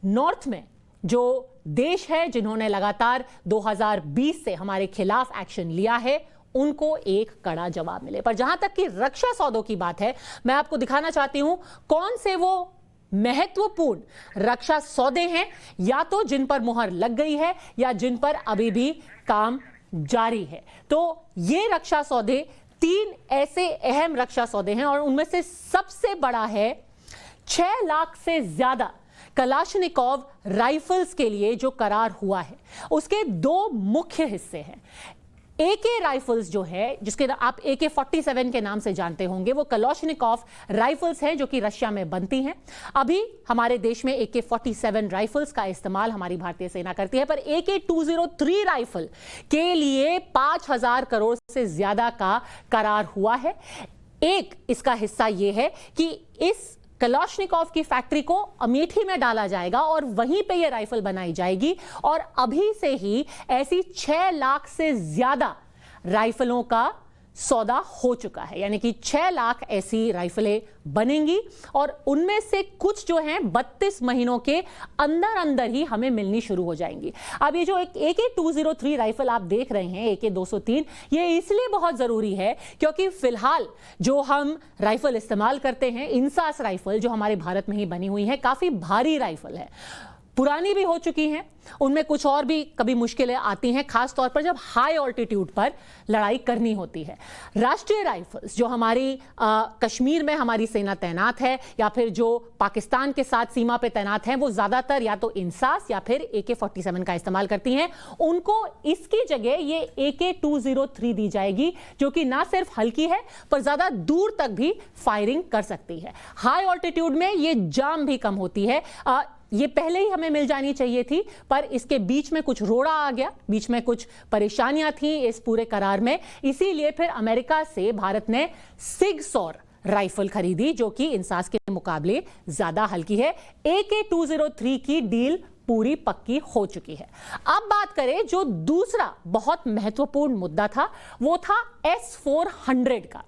नॉर्थ में जो देश है जिन्होंने लगातार 2020 से हमारे खिलाफ एक्शन लिया है, उनको एक कड़ा जवाब मिले। पर जहां तक कि रक्षा सौदों की बात है, मैं आपको दिखाना चाहती हूं कौन से वो महत्वपूर्ण रक्षा सौदे हैं, या तो जिन पर मुहर लग गई है या जिन पर अभी भी काम जारी है। तो ये रक्षा सौदे 3 ऐसे अहम रक्षा सौदे हैं और उनमें से सबसे बड़ा है 6 लाख से ज्यादा कलाशनिकोव राइफल्स के लिए जो करार हुआ है। उसके 2 मुख्य हिस्से हैं। AK राइफल्स जो है, जिसके आप AK-47 के नाम से जानते होंगे, वो कलाशनिकोव राइफल्स हैं जो कि रशिया में बनती हैं। अभी हमारे देश में AK-47 राइफल्स का इस्तेमाल हमारी भारतीय सेना करती है, पर AK-203 राइफल के लिए 5,000 करोड़ से ज्यादा का करार हुआ है। एक इसका हिस्सा यह है कि इस कलाशनिकोव की फैक्ट्री को अमेठी में डाला जाएगा और वहीं पे ये राइफल बनाई जाएगी, और अभी से ही ऐसी 6 लाख से ज्यादा राइफलों का सौदा हो चुका है, यानी कि 6 लाख ऐसी राइफलें बनेंगी और उनमें से कुछ जो हैं 32 महीनों के अंदर अंदर ही हमें मिलनी शुरू हो जाएंगी। अब ये जो एक AK-203 राइफल आप देख रहे हैं, AK-203, ये इसलिए बहुत जरूरी है क्योंकि फिलहाल जो हम राइफल इस्तेमाल करते हैं, इंसास राइफल जो हमारे भारत में ही बनी हुई है, काफी भारी राइफल है, पुरानी भी हो चुकी हैं, उनमें कुछ और भी कभी मुश्किलें आती हैं, खास तौर पर जब हाई ऑल्टीट्यूड पर लड़ाई करनी होती है। राष्ट्रीय राइफल्स जो हमारी कश्मीर में हमारी सेना तैनात है या फिर जो पाकिस्तान के साथ सीमा पे तैनात हैं, वो ज्यादातर या तो इंसास या फिर AK-47 का इस्तेमाल करती हैं। उनको इसकी जगह ये AK-203 दी जाएगी जो कि ना सिर्फ हल्की है पर ज्यादा दूर तक भी फायरिंग कर सकती है। हाई ऑल्टीट्यूड में ये जाम भी कम होती है। ये पहले ही हमें मिल जानी चाहिए थी, पर इसके बीच में कुछ रोड़ा आ गया, बीच में कुछ परेशानियां थी इस पूरे करार में, इसीलिए फिर अमेरिका से भारत ने सिग सौर राइफल खरीदी जो कि इंसास के मुकाबले ज्यादा हल्की है। AK-203 की डील पूरी पक्की हो चुकी है। अब बात करें जो दूसरा बहुत महत्वपूर्ण मुद्दा था, वो था S-400 का।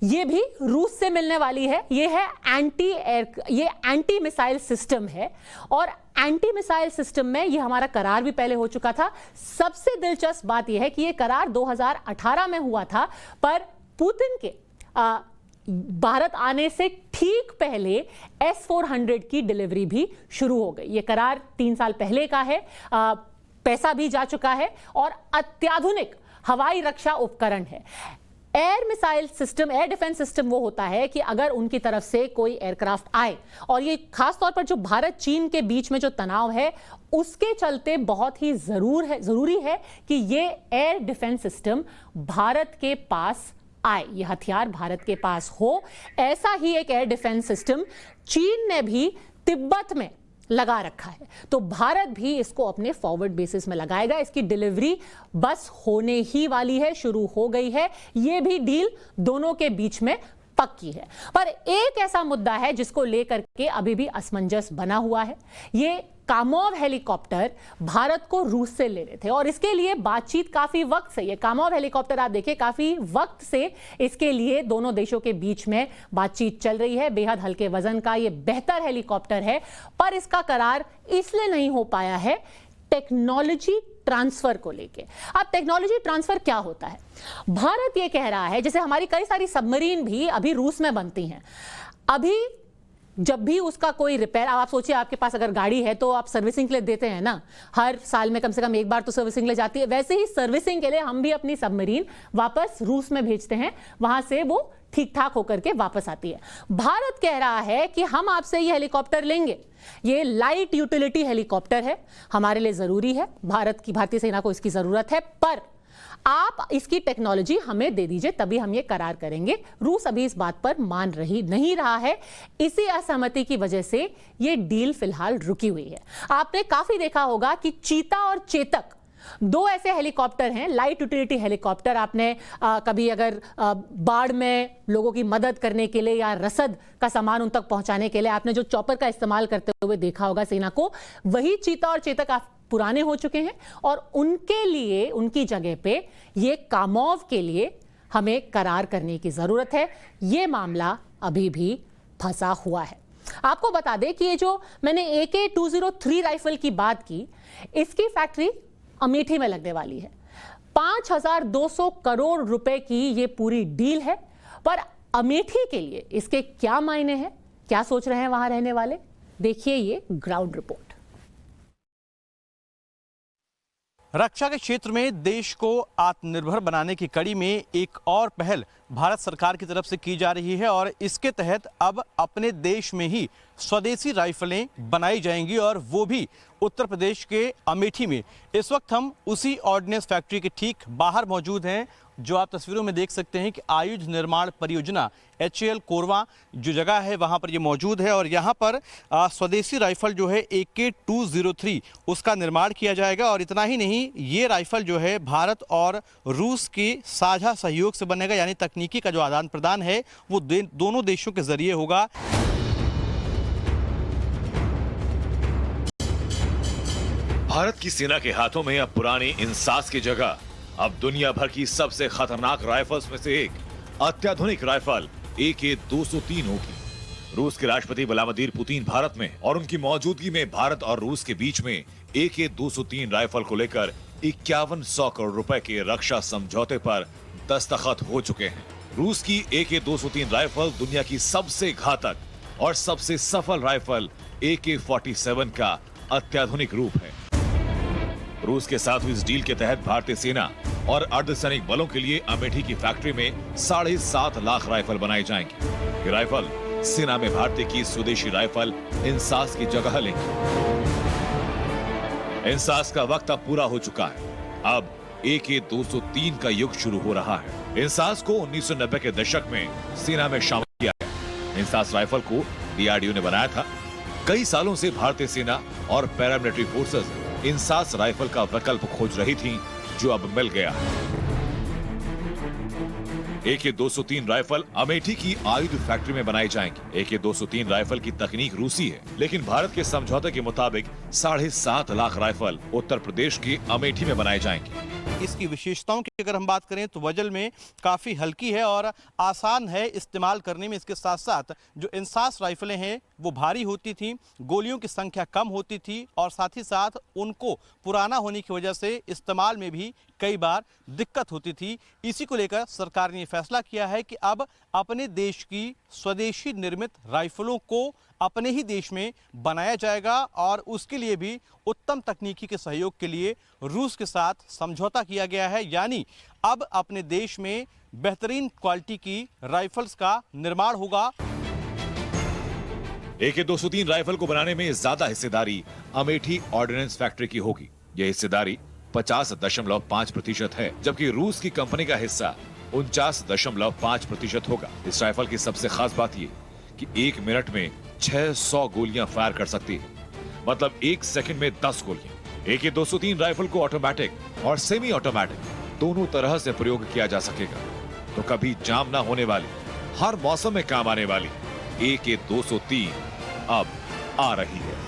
ये भी रूस से मिलने वाली है। ये है एंटी मिसाइल सिस्टम है और एंटी मिसाइल सिस्टम में ये हमारा करार भी पहले हो चुका था। सबसे दिलचस्प बात यह है कि ये करार 2018 में हुआ था, पर पुतिन के भारत आने से ठीक पहले S-400 की डिलीवरी भी शुरू हो गई। ये करार 3 साल पहले का है, पैसा भी जा चुका है और अत्याधुनिक हवाई रक्षा उपकरण है। Air missile system, air defence system वो होता है कि अगर उनकी तरफ से कोई एयरक्राफ्ट आए, और ये खास तौर पर जो भारत चीन के बीच में जो तनाव है उसके चलते बहुत ही जरूरी है कि ये एयर डिफेंस सिस्टम भारत के पास आए, ये हथियार भारत के पास हो। ऐसा ही एक एयर डिफेंस सिस्टम चीन ने भी तिब्बत में लगा रखा है, तो भारत भी इसको अपने फॉरवर्ड बेसिस में लगाएगा। इसकी डिलीवरी बस होने ही वाली है, शुरू हो गई है। ये भी डील दोनों के बीच में पक्की है। पर एक ऐसा मुद्दा है जिसको लेकर के अभी भी असमंजस बना हुआ है। ये कामोव हेलीकॉप्टर भारत को रूस से ले रहे थे और इसके लिए बातचीत काफी वक्त से, ये कामोव हेलीकॉप्टर आप देखिए काफी वक्त से इसके लिए दोनों देशों के बीच में बातचीत चल रही है। बेहद हल्के वजन का ये बेहतर हेलीकॉप्टर है, पर इसका करार इसलिए नहीं हो पाया है टेक्नोलॉजी ट्रांसफर को लेके। अब टेक्नोलॉजी ट्रांसफर क्या होता है? भारत ये कह रहा है, जैसे हमारी कई सारी सबमरीन भी अभी रूस में बनती हैं, अभी जब भी उसका कोई रिपेयर, आप सोचिए आपके पास अगर गाड़ी है तो आप सर्विसिंग के लिए देते हैं ना, हर साल में कम से कम एक बार तो सर्विसिंग ले जाती है। वैसे ही सर्विसिंग के लिए हम भी अपनी सबमरीन वापस रूस में भेजते हैं, वहां से वो ठीक ठाक होकर के वापस आती है। भारत कह रहा है कि हम आपसे ये हेलीकॉप्टर लेंगे, ये लाइट यूटिलिटी हेलीकॉप्टर है, हमारे लिए जरूरी है, भारतीय सेना को इसकी जरूरत है, पर आप इसकी टेक्नोलॉजी हमें दे दीजिए तभी हम ये करार करेंगे। रूस अभी इस बात पर मान नहीं रहा है। इसी असहमति की वजह से ये डील फिलहाल रुकी हुई है। आपने काफी देखा होगा कि चीता और चेतक दो ऐसे हेलीकॉप्टर हैं, लाइट यूटिलिटी हेलीकॉप्टर। आपने कभी अगर बाढ़ में लोगों की मदद करने के लिए या रसद का सामान उन तक पहुंचाने के लिए आपने जो चॉपर का इस्तेमाल करते हुए देखा होगा सेना को, वही चीता और चेतक पुराने हो चुके हैं और उनके लिए, उनकी जगह पे ये कामोव के लिए हमें करार करने की जरूरत है। ये मामला अभी भी फंसा हुआ है। आपको बता दें कि ये जो मैंने AK-203 राइफल की बात की, इसकी फैक्ट्री अमेठी में लगने वाली है। 5,200 करोड़ रुपए की ये पूरी डील है, पर अमेठी के लिए इसके क्या मायने हैं, क्या सोच रहे हैं वहां रहने वाले, देखिए ये ग्राउंड रिपोर्ट। रक्षा के क्षेत्र में देश को आत्मनिर्भर बनाने की कड़ी में एक और पहल भारत सरकार की तरफ से की जा रही है और इसके तहत अब अपने देश में ही स्वदेशी राइफलें बनाई जाएंगी और वो भी उत्तर प्रदेश के अमेठी में। इस वक्त हम उसी ऑर्डिनेंस फैक्ट्री के ठीक बाहर मौजूद हैं, जो आप तस्वीरों में देख सकते हैं कि आयुध निर्माण परियोजना HAL कोरवा जो जगह है वहां पर ये मौजूद है और यहाँ पर स्वदेशी राइफल जो है AK-203 उसका निर्माण किया जाएगा। और इतना ही नहीं, ये राइफल जो है भारत और रूस के साझा सहयोग से बनेगा, यानी तकनीकी का जो आदान प्रदान है वो दोनों देशों के जरिए होगा। भारत की सेना के हाथों में अब पुरानी इंसास की जगह अब दुनिया भर की सबसे खतरनाक राइफल्स में से एक अत्याधुनिक राइफल AK-203 होगी। रूस के राष्ट्रपति व्लादिमीर पुतिन भारत में और उनकी मौजूदगी में भारत और रूस के बीच में AK-203 राइफल को लेकर 5100 करोड़ रुपए के रक्षा समझौते पर दस्तखत हो चुके हैं। रूस की AK-203 राइफल दुनिया की सबसे घातक और सबसे सफल राइफल AK-47 का अत्याधुनिक रूप है। रूस के साथ हुई इस डील के तहत भारतीय सेना और अर्धसैनिक बलों के लिए अमेठी की फैक्ट्री में 7.5 लाख राइफल बनाई जाएंगी। ये राइफल सेना में भारतीय की स्वदेशी राइफल इंसास की जगह लेंगी। इंसास का वक्त अब पूरा हो चुका है। अब AK-203 का युग शुरू हो रहा है। इंसास को 1990 के दशक में सेना में शामिल किया गया। इंसास राइफल को DRDO ने बनाया था। कई सालों से भारतीय सेना और पैरामिलिट्री फोर्सेस इंसास राइफल का विकल्प खोज रही थी, जो अब मिल गया है। AK-203 राइफल अमेठी की आयुध फैक्ट्री में बनाई जाएंगी। AK-203 राइफल की तकनीक रूसी है, लेकिन भारत के समझौते के मुताबिक 7.5 लाख राइफल उत्तर प्रदेश के अमेठी में बनाए जाएंगे। इसकी विशेषताओं की अगर हम बात करें तो वजन में काफ़ी हल्की है और आसान है इस्तेमाल करने में। इसके साथ साथ जो इंसास राइफलें हैं वो भारी होती थी, गोलियों की संख्या कम होती थी और साथ ही साथ उनको पुराना होने की वजह से इस्तेमाल में भी कई बार दिक्कत होती थी। इसी को लेकर सरकार ने फैसला किया है कि अब अपने देश की स्वदेशी निर्मित राइफलों को अपने ही देश में बनाया जाएगा और उसके लिए भी उत्तम तकनीकी के सहयोग के लिए रूस के साथ समझौता किया गया है। यानी अब अपने देश में बेहतरीन क्वालिटी की राइफल्स का निर्माण होगा। AK-203 राइफल को बनाने में ज्यादा हिस्सेदारी अमेठी ऑर्डिनेंस फैक्ट्री की होगी। यह हिस्सेदारी 50.5% है, जबकि रूस की कंपनी का हिस्सा 49.5% होगा। इस राइफल की सबसे खास बात यह कि 1 मिनट में 600 गोलियां फायर कर सकती है, मतलब 1 सेकंड में 10 गोलियां। AK-203 राइफल को ऑटोमेटिक और सेमी ऑटोमेटिक दोनों तरह से प्रयोग किया जा सकेगा। तो कभी जाम ना होने वाली, हर मौसम में काम आने वाली AK-203 अब आ रही है।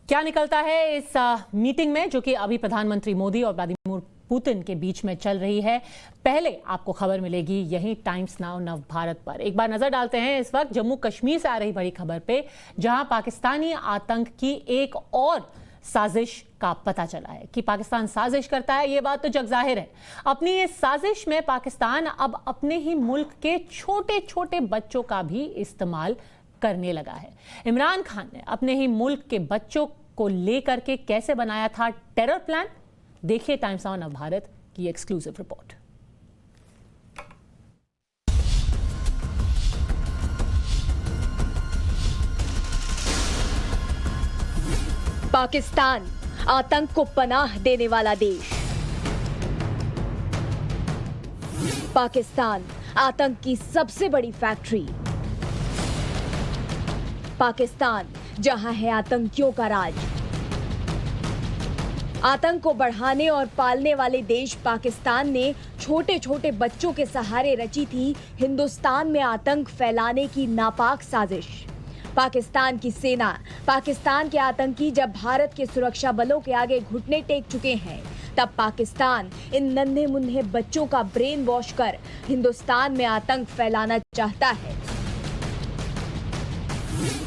क्या निकलता है इस मीटिंग में, जो कि अभी प्रधानमंत्री मोदी और व्लादिमीर पुतिन के बीच में चल रही है? पहले आपको खबर मिलेगी यही टाइम्स नाउ नव भारत पर। एक बार नजर डालते हैं इस वक्त जम्मू कश्मीर से आ रही बड़ी खबर पे, जहां पाकिस्तानी आतंक की एक और साजिश का पता चला है। कि पाकिस्तान साजिश करता है, ये बात तो जग जाहिर है। अपनी इस साजिश में पाकिस्तान अब अपने ही मुल्क के छोटे छोटे बच्चों का भी इस्तेमाल करने लगा है। इमरान खान ने अपने ही मुल्क के बच्चों को लेकर के कैसे बनाया था टेरर प्लान, देखिए टाइम्स नाउ नव भारत की एक्सक्लूसिव रिपोर्ट। पाकिस्तान आतंक को पनाह देने वाला देश। पाकिस्तान आतंक की सबसे बड़ी फैक्ट्री। पाकिस्तान जहां है आतंकियों का राज। आतंक को बढ़ाने और पालने वाले देश पाकिस्तान ने छोटे छोटे बच्चों के सहारे रची थी हिंदुस्तान में आतंक फैलाने की नापाक साजिश। पाकिस्तान की सेना, पाकिस्तान के आतंकी जब भारत के सुरक्षा बलों के आगे घुटने टेक चुके हैं, तब पाकिस्तान इन नन्हे मुन्ने बच्चों का ब्रेन वॉश कर हिंदुस्तान में आतंक फैलाना चाहता है।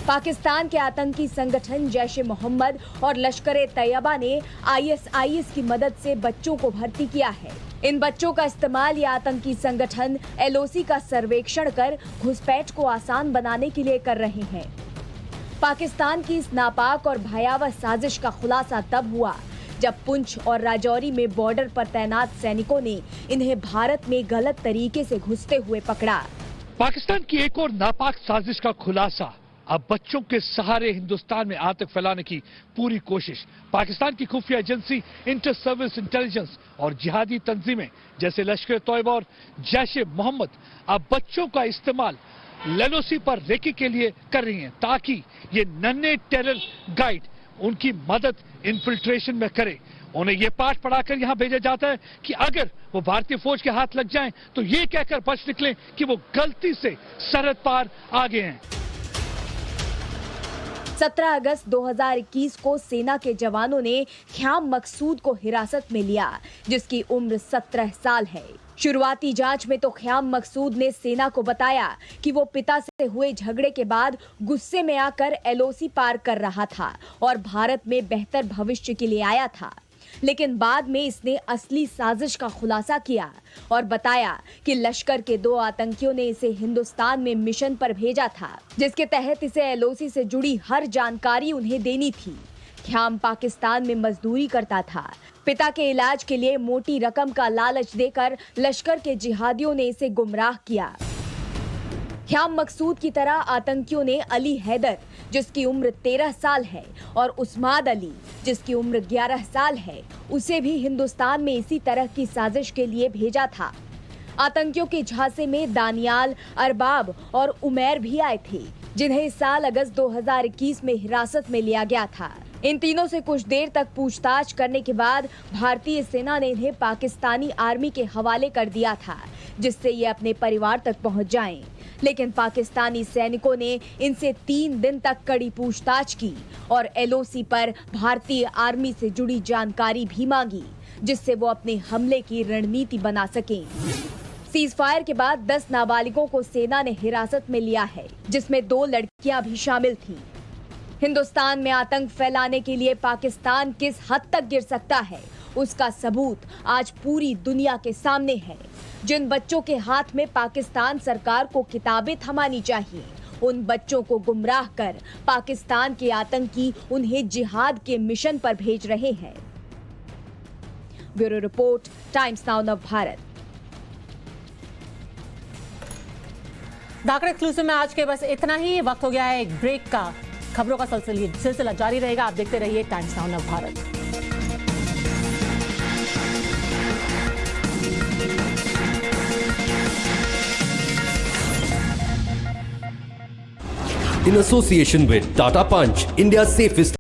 पाकिस्तान के आतंकी संगठन जैश-ए मोहम्मद और लश्कर-ए-तैयबा ने ISIS की मदद से बच्चों को भर्ती किया है। इन बच्चों का इस्तेमाल ये आतंकी संगठन LOC का सर्वेक्षण कर घुसपैठ को आसान बनाने के लिए कर रहे हैं। पाकिस्तान की इस नापाक और भयावह साजिश का खुलासा तब हुआ जब पुंछ और राजौरी में बॉर्डर पर तैनात सैनिकों ने इन्हें भारत में गलत तरीके से घुसते हुए पकड़ा। पाकिस्तान की एक और नापाक साजिश का खुलासा, अब बच्चों के सहारे हिंदुस्तान में आतंक फैलाने की पूरी कोशिश। पाकिस्तान की खुफिया एजेंसी, इंटर सर्विस इंटेलिजेंस और जिहादी तंजीमें जैसे लश्कर-ए-तैयबा और जैश-ए-मोहम्मद अब बच्चों का इस्तेमाल LOC पर रेकी के लिए कर रही हैं, ताकि ये नन्हे टेरर गाइड उनकी मदद इन्फिल्ट्रेशन में करे। उन्हें ये पाठ पढ़ाकर यहाँ भेजा जाता है कि अगर वो भारतीय फौज के हाथ लग जाएं तो ये कहकर बच निकलें कि वो गलती से सरहद पार आ गए हैं। 17 अगस्त 2021 को सेना के जवानों ने ख्याम मकसूद को हिरासत में लिया, जिसकी उम्र 17 साल है। शुरुआती जांच में तो ख्याम मकसूद ने सेना को बताया कि वो पिता से हुए झगड़े के बाद गुस्से में आकर एलओसी पार कर रहा था और भारत में बेहतर भविष्य के लिए आया था। लेकिन बाद में इसने असली साजिश का खुलासा किया और बताया कि लश्कर के 2 आतंकियों ने इसे हिंदुस्तान में मिशन पर भेजा था, जिसके तहत इसे एलओसी से जुड़ी हर जानकारी उन्हें देनी थी। ख्याम पाकिस्तान में मजदूरी करता था। पिता के इलाज के लिए मोटी रकम का लालच देकर लश्कर के जिहादियों ने इसे गुमराह किया। ख्याम मकसूद की तरह आतंकियों ने अली हैदर, जिसकी उम्र 13 साल है, और उस्माद अली, जिसकी उम्र 11 साल है, उसे भी हिंदुस्तान में इसी तरह की साजिश के लिए भेजा था। आतंकियों के झांसे में दानियाल, अरबाब और उमैर भी आए थे, जिन्हें इस साल अगस्त 2021 में हिरासत में लिया गया था। इन तीनों से कुछ देर तक पूछताछ करने के बाद भारतीय सेना ने इन्हें पाकिस्तानी आर्मी के हवाले कर दिया था, जिससे ये अपने परिवार तक पहुंच जाएं। लेकिन पाकिस्तानी सैनिकों ने इनसे 3 दिन तक कड़ी पूछताछ की और एलओसी पर भारतीय आर्मी से जुड़ी जानकारी भी मांगी, जिससे वो अपने हमले की रणनीति बना सकें। सीज फायर के बाद 10 नाबालिगों को सेना ने हिरासत में लिया है, जिसमें 2 लड़कियां भी शामिल थीं। हिंदुस्तान में आतंक फैलाने के लिए पाकिस्तान किस हद तक गिर सकता है, उसका सबूत आज पूरी दुनिया के सामने है। जिन बच्चों के हाथ में पाकिस्तान सरकार को किताबें थमानी चाहिए, उन बच्चों को गुमराह कर पाकिस्तान के आतंकी उन्हें जिहाद के मिशन पर भेज रहे हैं। ब्यूरो रिपोर्ट, टाइम्स नाउ नव भारत। धाकड़ एक्सक्लूसिव में आज के बस इतना ही। वक्त हो गया है एक ब्रेक का। खबरों का सिलसिला जारी रहेगा। आप देखते रहिए टाइम्स नाउ नव Bharat. In association with Tata Punch, India's safest